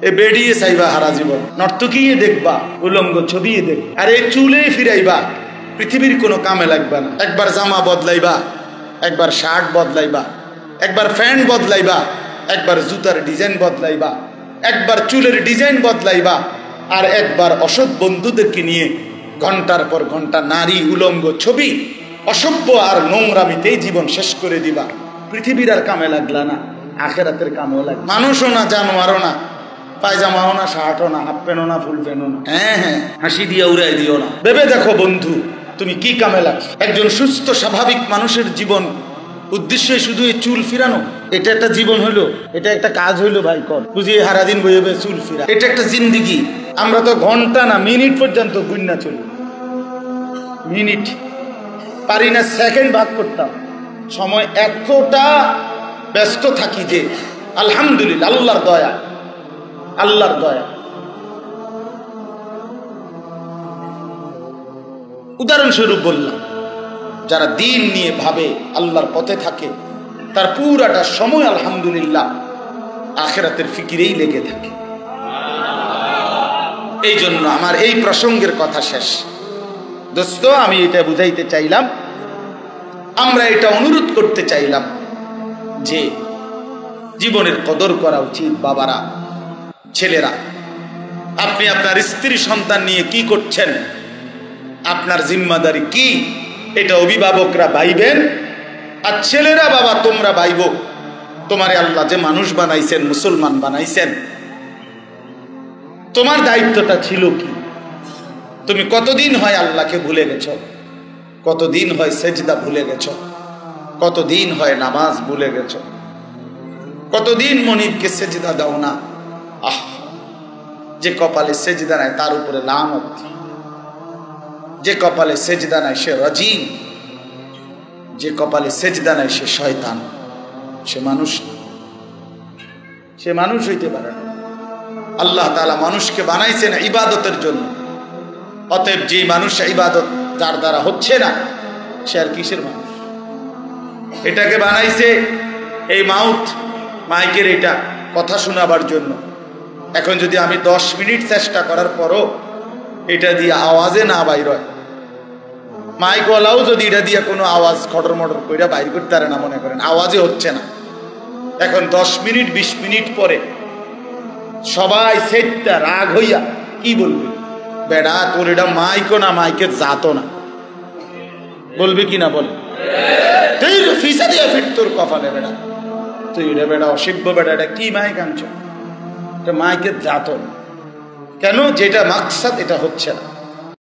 এ বেড়িয়ে চাইবা হারা জীবন, নর্তকীয়ে দেখবা, উলঙ্গ ছবিয়ে দেখবা, আর এই চুলে ফিরাইবা, পৃথিবীর কোনো কামে লাগবা না। একবার জামা বদলাইবা, একবার শার্ট বদলাইবা, একবার প্যান্ট বদলাইবা, একবার জুতার ডিজাইন বদলাইবা, একবার চুলের ডিজাইন বদলাইবা, আর একবার অসৎ বন্ধুদেরকে নিয়ে ঘন্টার পর ঘন্টা নারী উলঙ্গ ছবি অসভ্য আর নোংরামিতেই জীবন শেষ করে দিবা। পৃথিবীর আর কামে লাগলা না, আখেরাতের কামেও লাগবে। মানুষও না, জানোয়ারও না, পায়জামাও না, শার্টও না, হাফ প্যান্টও না, ফুল প্যান্টও না। হ্যাঁ, হাসি দিয়ে উড়াই দিও না। ভেবে দেখো বন্ধু, তুমি কি কামে লাগছো? একজন সুস্থ স্বাভাবিক মানুষের জীবন উদ্দেশ্য শুধু এই চুল ফিরানো? এটা একটা জীবন হইলো? এটা একটা কাজ হইলো? ভাই কর বুঝিয়ে সারাদিন বইয়ে চুল ফিরা, এটা একটা জিন্দিগি? আমরা তো ঘন্টা না, মিনিট পর্যন্ত গুন্না চলি। মিনিট পারি না সেকেন্ড ভাগ করতাম। সময় এতটা ব্যস্ত থাকি যে আলহামদুলিল্লাহ, আল্লাহর দয়া, আল্লাহর দয়া। উদাহরণস্বরূপ বললাম, যারা দিন নিয়ে ভাবে, আল্লাহর পথে থাকে, তার পুরাটা সময় আলহামদুলিল্লাহ আখিরাতের ফিকিরেই লেগে থাকে। এই জন্য আমার এই প্রসঙ্গের কথা শেষ। দোস্ত, আমি এটা বুঝাইতে চাইলাম, আমরা এটা অনুরোধ করতে চাইলাম যে জীবনের কদর করা উচিত। বাবারা, ছেলেরা, আপনি আপনার স্ত্রী সন্তান নিয়ে কি করছেন, আপনার জিম্মাদারি কি, এটা অভিভাবকরা ভাইবেন। আর ছেলেরা, বাবা তোমরা ভাইব, তোমারে আল্লাহ যে মানুষ বানাইছেন, মুসলমান বানাইছেন, তোমার দায়িত্বটা ছিল কি? তুমি কতদিন হয় আল্লাহকে ভুলে গেছ? কতদিন হয় সেজদা ভুলে গেছ? কতদিন হয় নামাজ ভুলে গেছ? কতদিন মনিবকে সেজদা দাও না? আহ, যে কপালে সেজদা নাই তার উপরে লানত, যে কপালে সেজদা নাই সে রাজিম, যে কপালে সেজদা নাই সে শয়তান। সে মানুষ না, সে মানুষ হইতে পারে না। আল্লাহ তাআলা মানুষকে বানাইছেন ইবাদতের জন্য। অতএব যে মানুষ ইবাদত যার দ্বারা হচ্ছে না, সে আর কিসের মানুষ? এটাকে বানাইছে এই মাইকের এটা কথা শোনাবার জন্য। এখন যদি আমি 10 মিনিট চেষ্টা করার পরও এটা দিয়ে আওয়াজে না বাইর হয়, মাইকওয়ালাও যদি এটা দিয়ে কোনো আওয়াজ খটর মটর করে বাইর করতে পারে না, মনে করেন আওয়াজে হচ্ছে না। এখন 10 মিনিট 20 মিনিট পরে সবাই সেটটা রাগ হইয়া কি বলবে? বেড়া তোর এটা মাইকও না, মাইকের জাতও না, বলবে কি না? বলে তুই ফিসা দিয়ে ফিট তোর কপালে, বেড়া তুই এটা বেড়া অসভ্য, বেড়া এটা কি মাইক আনছ? এটা মাইকের জাতও না। কেন? যেটা মাকসাদ এটা হচ্ছে না।